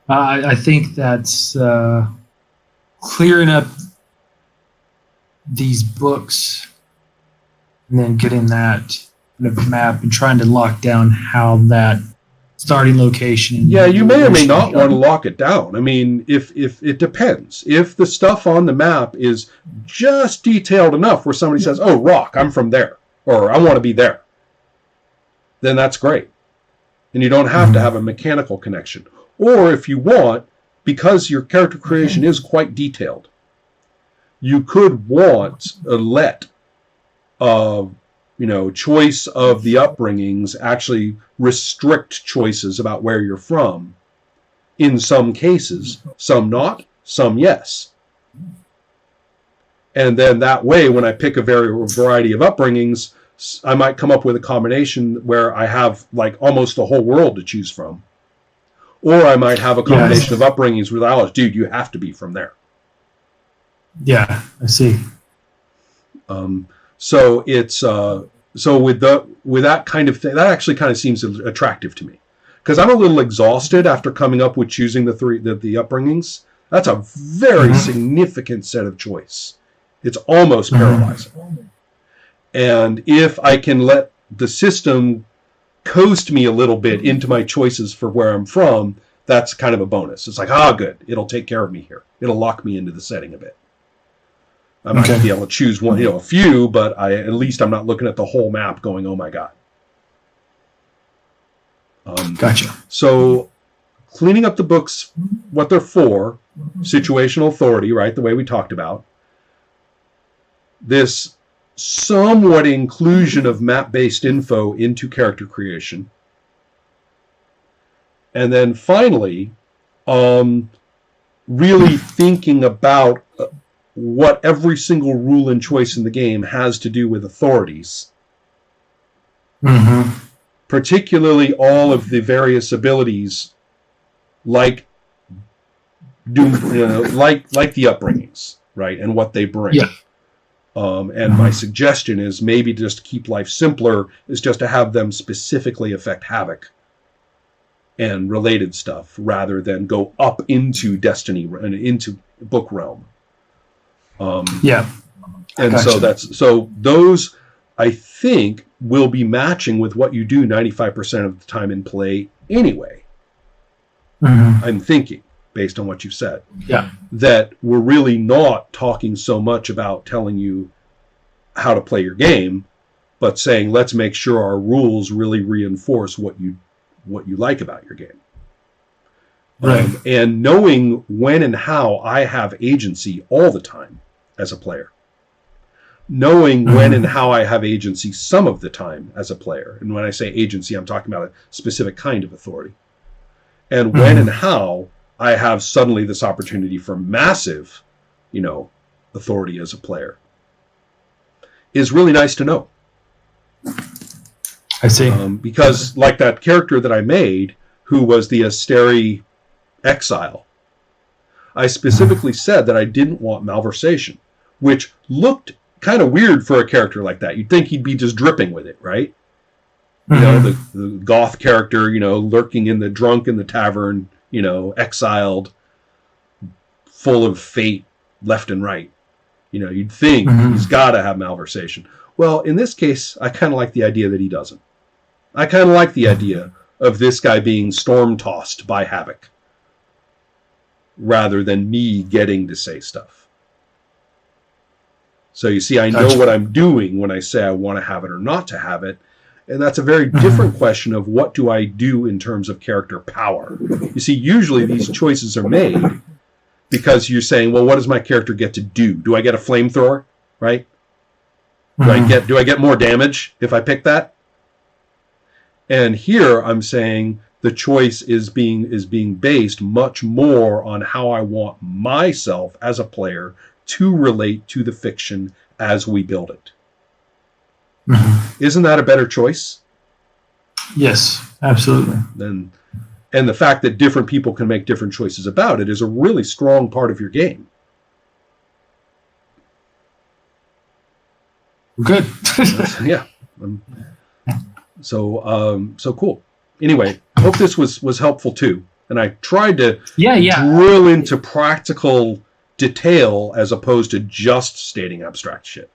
I think that's clearing up these books and then getting that kind of map and trying to lock down how that starting location. Yeah, you may or may not want to lock it down. I mean, if it depends. If the stuff on the map is just detailed enough where somebody says, "Oh, rock, I'm from there," or "I want to be there," then that's great. And you don't have to have a mechanical connection. Or if you want, because your character creation is quite detailed, you could want a choice of the upbringings actually restrict choices about where you're from. In some cases, some not, some yes. And then that way, when I pick a variety of upbringings, I might come up with a combination where I have like almost the whole world to choose from. Or I might have a combination of upbringings where I dude, you have to be from there. Yeah, I see. So it's so with that kind of thing, that actually kind of seems attractive to me, because I'm a little exhausted after coming up with choosing the upbringings. That's a very significant set of choice. It's almost paralyzing. And if I can let the system coast me a little bit into my choices for where I'm from, that's kind of a bonus. It's like, good, it'll take care of me here. It'll lock me into the setting a bit. I might be able to choose one, a few, but at least I'm not looking at the whole map going, oh my God. Gotcha. So cleaning up the books, what they're for, situational authority, right, the way we talked about. This somewhat inclusion of map-based info into character creation. And then finally, really thinking about what every single rule and choice in the game has to do with authorities. Particularly all of the various abilities, like like the upbringings, right, and what they bring. Yeah. And my suggestion is maybe just to keep life simpler is just to have them specifically affect havoc and related stuff rather than go up into destiny and into book realm. And gotcha. So those I think will be matching with what you do 95% of the time in play anyway. I'm thinking, based on what you've said, that we're really not talking so much about telling you how to play your game, but saying let's make sure our rules really reinforce what you like about your game. Right. And knowing when and how I have agency all the time as a player. Knowing when and how I have agency some of the time as a player. And when I say agency, I'm talking about a specific kind of authority. And when and how I have suddenly this opportunity for massive, authority as a player is really nice to know. I see. Because like that character that I made, who was the Asteri exile, I specifically said that I didn't want malversation, which looked kind of weird for a character like that. You'd think he'd be just dripping with it, right? The goth character, lurking in the drunk in the tavern, exiled, full of fate left and right. You'd think he's got to have malversation. Well, in this case, I kind of like the idea that he doesn't. I kind of like the idea of this guy being storm-tossed by havoc rather than me getting to say stuff. So you see, I know what I'm doing when I say I want to have it or not to have it. And that's a very different question of what do I do in terms of character power. You see, usually these choices are made because you're saying, well, what does my character get to do? Do I get a flamethrower, right? Do I get more damage if I pick that? And here I'm saying the choice is being based much more on how I want myself as a player to relate to the fiction as we build it. Isn't that a better choice? Yes, absolutely. And the fact that different people can make different choices about it is a really strong part of your game. Good. Yeah. So cool. Anyway, I hope this was helpful too. And I tried to Yeah. drill into practical detail as opposed to just stating abstract shit.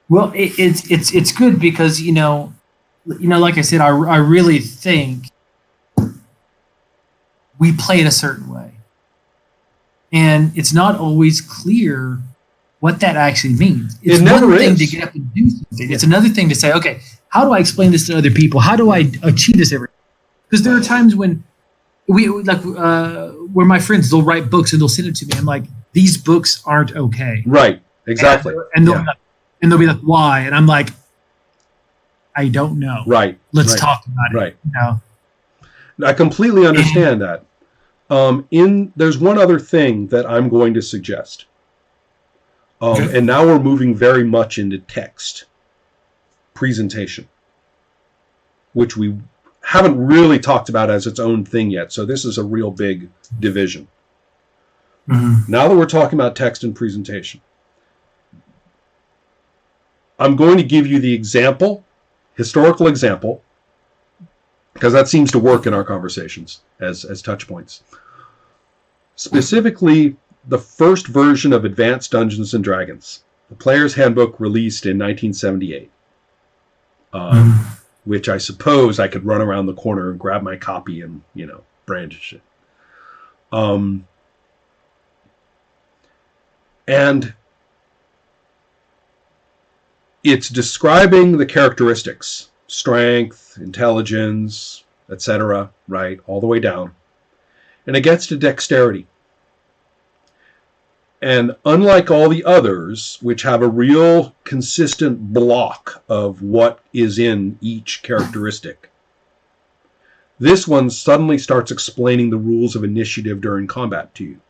Well, it's good because like I said, I really think we play it a certain way, and it's not always clear what that actually means. It's one thing to get up and do something. It's another thing to say, okay, how do I explain this to other people? How do I achieve this every? Because there are times when where my friends, they'll write books and they'll send it to me. I'm like, these books aren't okay. Right. Exactly. And they'll be like, why? And I'm like, I don't know. Right. Let's talk about it. Right. You I completely understand that. There's one other thing that I'm going to suggest. And now we're moving very much into text presentation, which we haven't really talked about as its own thing yet. So this is a real big division. Mm-hmm. Now that we're talking about text and presentation, I'm going to give you the example, historical example, because that seems to work in our conversations as touch points. Specifically, the first version of Advanced Dungeons and Dragons, the Player's Handbook, released in 1978, which I suppose I could run around the corner and grab my copy and, brandish it. And it's describing the characteristics, strength, intelligence, etc., right, all the way down. And it gets to dexterity. And unlike all the others, which have a real consistent block of what is in each characteristic, this one suddenly starts explaining the rules of initiative during combat to you,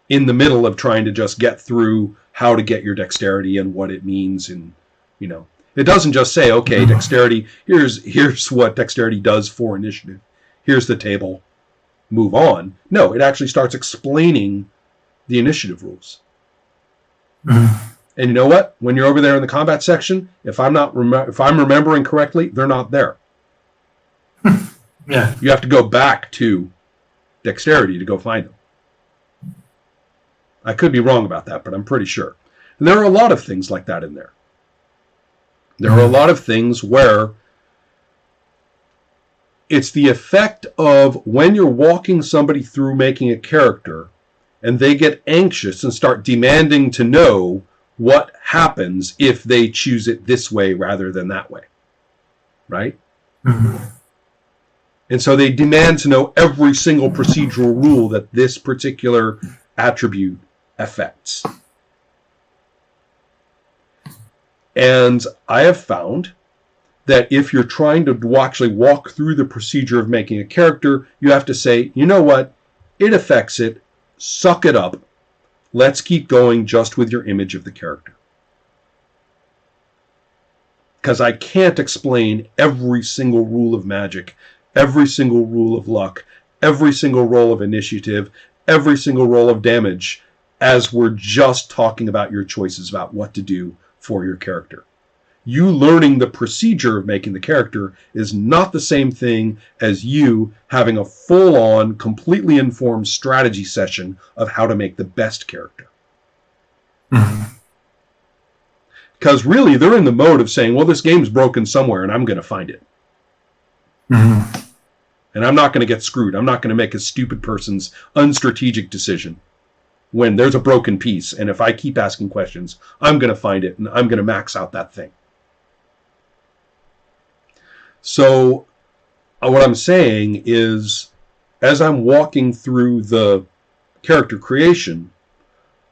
in the middle of trying to just get through how to get your dexterity and what it means. And, it doesn't just say, okay, dexterity, here's what dexterity does for initiative. Here's the table. Move on. No, it actually starts explaining the initiative rules. And you know what? When you're over there in the combat section, if I'm remembering correctly, they're not there. Yeah. You have to go back to dexterity to go find them. I could be wrong about that, but I'm pretty sure. And there are a lot of things like that in there. There are a lot of things where it's the effect of when you're walking somebody through making a character and they get anxious and start demanding to know what happens if they choose it this way rather than that way. Right? Mm-hmm. And so they demand to know every single procedural rule that this particular attribute affects. And I have found that if you're trying to actually walk through the procedure of making a character, you have to say, you know what? It affects it. Suck it up. Let's keep going just with your image of the character. Because I can't explain every single rule of magic, every single rule of luck, every single roll of initiative, every single roll of damage, as we're just talking about your choices about what to do for your character. You learning the procedure of making the character is not the same thing as you having a full-on, completely informed strategy session of how to make the best character. Because really, they're in the mode of saying, well, this game's broken somewhere and I'm going to find it. And I'm not going to get screwed. I'm not going to make a stupid person's unstrategic decision when there's a broken piece. And if I keep asking questions, I'm going to find it and I'm going to max out that thing. So what I'm saying is, as I'm walking through the character creation,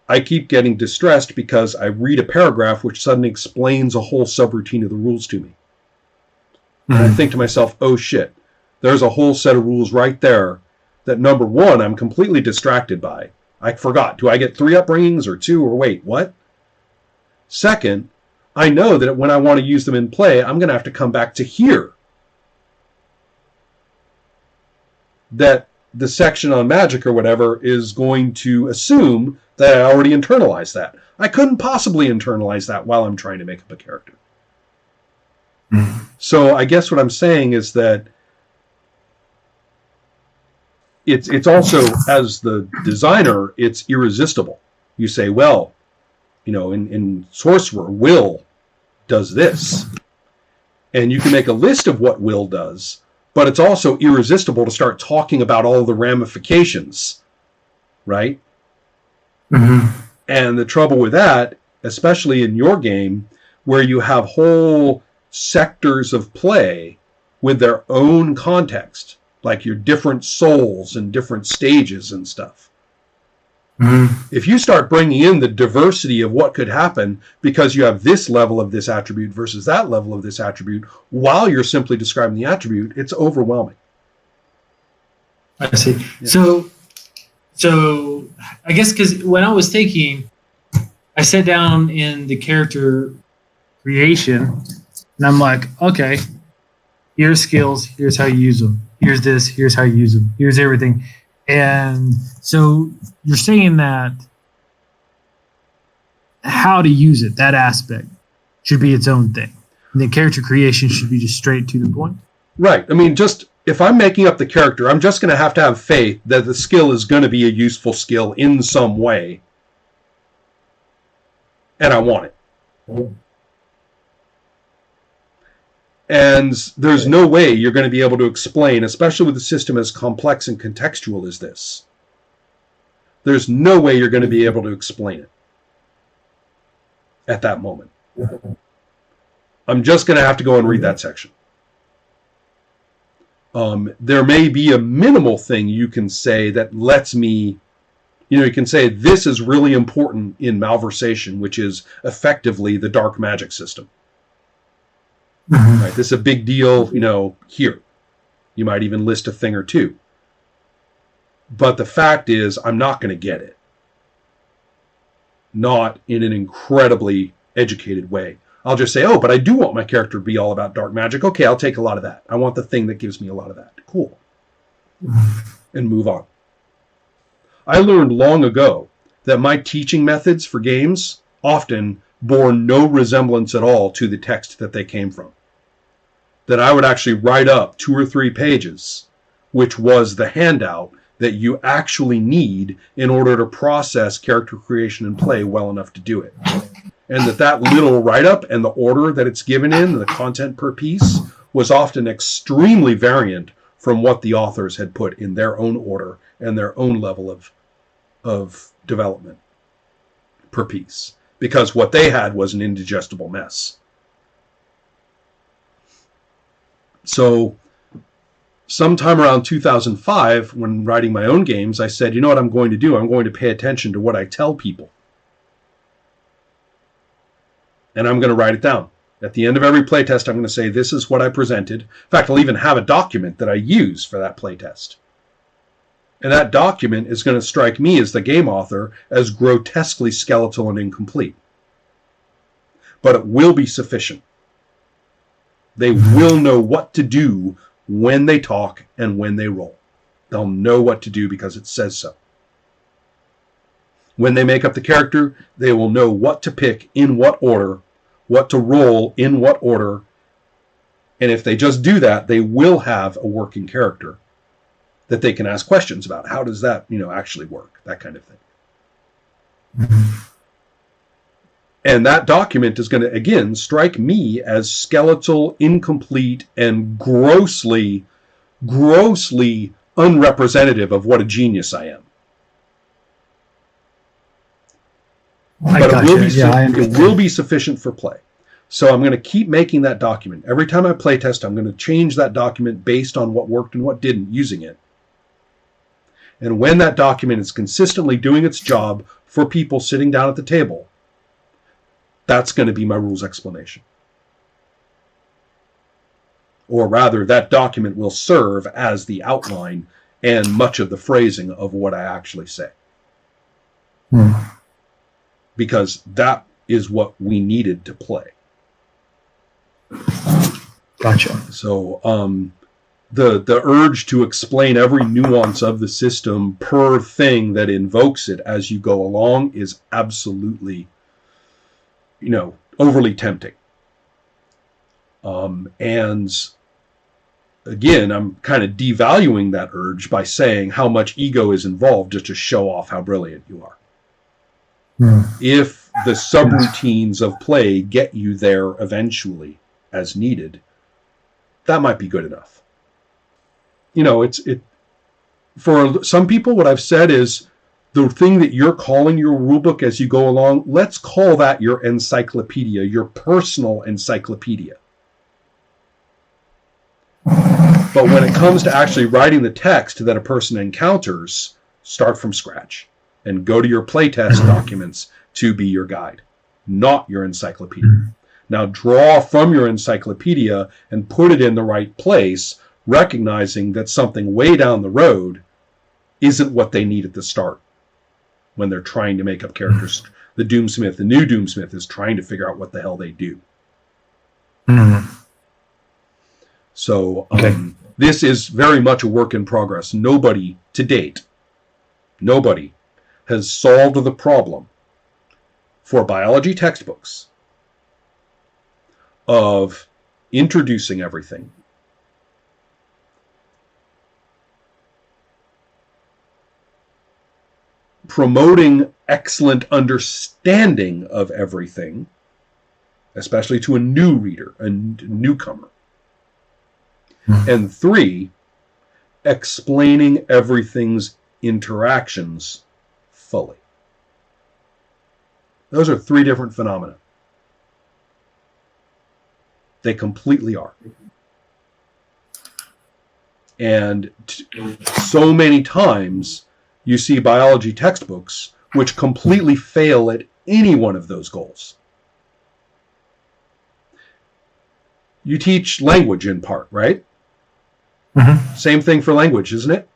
I keep getting distressed because I read a paragraph which suddenly explains a whole subroutine of the rules to me. And I think to myself, oh shit, there's a whole set of rules right there that, number one, I'm completely distracted by. I forgot. Do I get 3 upbringings or 2 or wait, what? Second, I know that when I want to use them in play, I'm going to have to come back to here. That the section on magic or whatever is going to assume that I already internalized that. I couldn't possibly internalize that while I'm trying to make up a character. So I guess what I'm saying is that it's also, as the designer, it's irresistible. You say, well, in Sorcerer, Will does this. And you can make a list of what Will does, but it's also irresistible to start talking about all the ramifications, right? Mm-hmm. And the trouble with that, especially in your game, where you have whole sectors of play with their own context, like your different souls and different stages and stuff. Mm-hmm. If you start bringing in the diversity of what could happen because you have this level of this attribute versus that level of this attribute while you're simply describing the attribute, it's overwhelming. I see. Yeah. So I guess because when I was thinking, I sat down in the character creation and I'm like, okay, here's skills, here's how you use them. Here's this, here's how you use them. Here's everything. And so you're saying that how to use it, that aspect, should be its own thing. And the character creation should be just straight to the point. Right. I mean, just if I'm making up the character, I'm just going to have faith that the skill is going to be a useful skill in some way. And I want it. Oh. And there's no way you're going to be able to explain, especially with a system as complex and contextual as this. There's no way you're going to be able to explain it at that moment. I'm just going to have to go and read that section. There may be a minimal thing you can say that lets me, you can say this is really important in Malversation, which is effectively the dark magic system. Mm-hmm. Right, this is a big deal, here. You might even list a thing or two. But the fact is, I'm not going to get it. Not in an incredibly educated way. I'll just say, oh, but I do want my character to be all about dark magic. Okay, I'll take a lot of that. I want the thing that gives me a lot of that. Cool. And move on. I learned long ago that my teaching methods for games often bore no resemblance at all to the text that they came from. That I would actually write up 2 or 3 pages, which was the handout that you actually need in order to process character creation and play well enough to do it. And that little write-up and the order that it's given in, the content per piece, was often extremely variant from what the authors had put in their own order and their own level of development per piece. Because what they had was an indigestible mess. So sometime around 2005, when writing my own games, I said, you know what I'm going to do? I'm going to pay attention to what I tell people. And I'm going to write it down. At the end of every playtest, I'm going to say, this is what I presented. In fact, I'll even have a document that I use for that playtest. And that document is going to strike me as the game author as grotesquely skeletal and incomplete. But it will be sufficient. They will know what to do when they talk and when they roll. They'll know what to do because it says so. When they make up the character, they will know what to pick in what order, what to roll in what order. And if they just do that, they will have a working character that they can ask questions about. How does that, actually work? That kind of thing. Mm-hmm. And that document is going to, again, strike me as skeletal, incomplete, and grossly unrepresentative of what a genius I am. But it will be sufficient for play. So I'm going to keep making that document. Every time I play test, I'm going to change that document based on what worked and what didn't using it. And when that document is consistently doing its job for people sitting down at the table, that's going to be my rules explanation. Or rather, that document will serve as the outline and much of the phrasing of what I actually say. Because that is what we needed to play. Gotcha. So the urge to explain every nuance of the system per thing that invokes it as you go along is absolutely, overly tempting. And again, I'm kind of devaluing that urge by saying how much ego is involved just to show off how brilliant you are. If the subroutines of play get you there eventually as needed, that might be good enough. You know, for some people, what I've said is the thing that you're calling your rulebook as you go along, let's call that your encyclopedia, your personal encyclopedia. But when it comes to actually writing the text that a person encounters, start from scratch and go to your playtest documents to be your guide, not your encyclopedia. Now draw from your encyclopedia and put it in the right place, recognizing that something way down the road isn't what they need at the start when they're trying to make up characters. The new Doomsmith is trying to figure out what the hell they do. So this is very much a work in progress. Nobody to date, nobody has solved the problem for biology textbooks of introducing everything, promoting excellent understanding of everything, especially to a new reader, a newcomer. And 3, explaining everything's interactions fully. Those are 3 different phenomena. They completely are. And so many times you see biology textbooks which completely fail at any one of those goals. You teach language in part, right? Same thing for language, isn't it?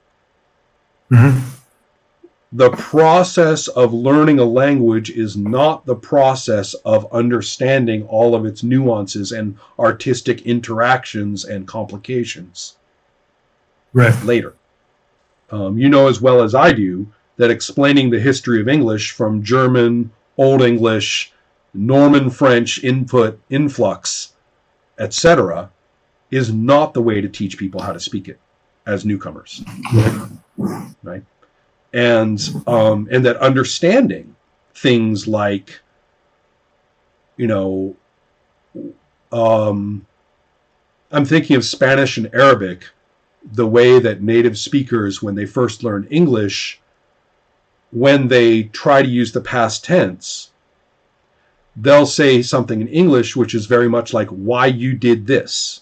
The process of learning a language is not the process of understanding all of its nuances and artistic interactions and complications. Later. You know as well as I do that explaining the history of English from German, Old English, Norman French input, influx, etc., is not the way to teach people how to speak it as newcomers. Right? And that understanding things like, you know, I'm thinking of Spanish and Arabic, the way that native speakers, when they first learn English, when they try to use the past tense, they'll say something in English which is very much like, why you did this.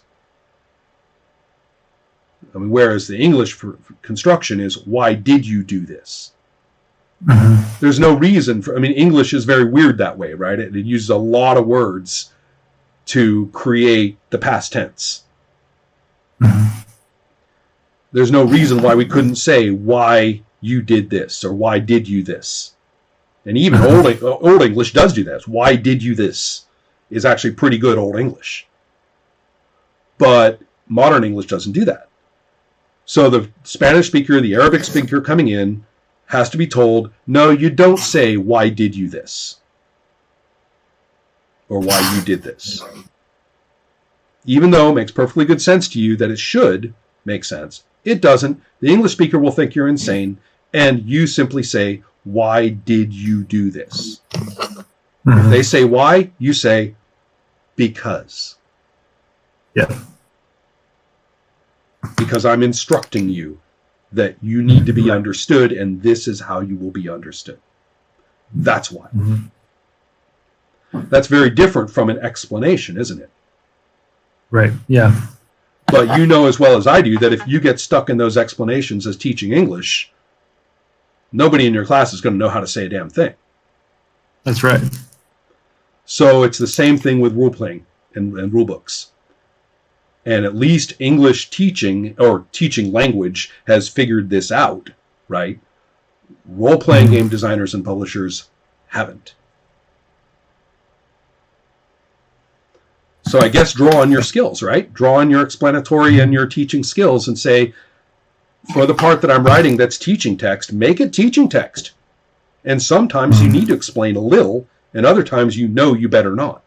I mean, whereas the English for construction is, why did you do this? There's no reason for, I mean, English is very weird that way, right? It uses a lot of words to create the past tense. There's no reason why we couldn't say, why you did this, or why did you this? And even Old English does do that. Why did you this is actually pretty good Old English. But modern English doesn't do that. So the Spanish speaker, the Arabic speaker coming in has to be told, no, you don't say, why did you this? Or why you did this. Even though it makes perfectly good sense to you that it should make sense, it doesn't. The English speaker will think you're insane, and you simply say, why did you do this? If they say why, you say, because. Because I'm instructing you that you need to be understood, and this is how you will be understood. That's why. That's very different from an explanation, isn't it? Right, yeah. But you know as well as I do that if you get stuck in those explanations as teaching English, nobody in your class is going to know how to say a damn thing. That's right. So it's the same thing with role-playing and rule books. And at least English teaching, or teaching language, has figured this out, right? Role-playing game designers and publishers haven't. So I guess draw on your skills, right? Draw on your explanatory and your teaching skills and say, for the part that I'm writing that's teaching text, make it teaching text. And sometimes you need to explain a little, and other times you know you better not.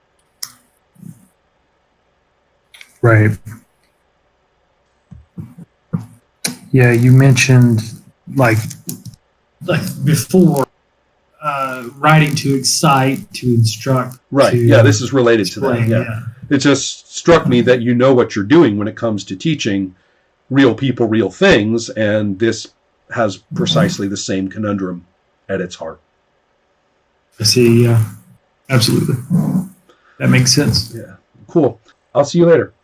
Right. Yeah, you mentioned like before, writing to excite, to instruct. Right. To this is related explain, to that. Yeah. It just struck me that you know what you're doing when it comes to teaching real people, real things, and this has precisely the same conundrum at its heart. I see. Yeah, absolutely. That makes sense. Yeah. Cool. I'll see you later.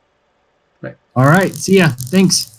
All right. See ya. Thanks.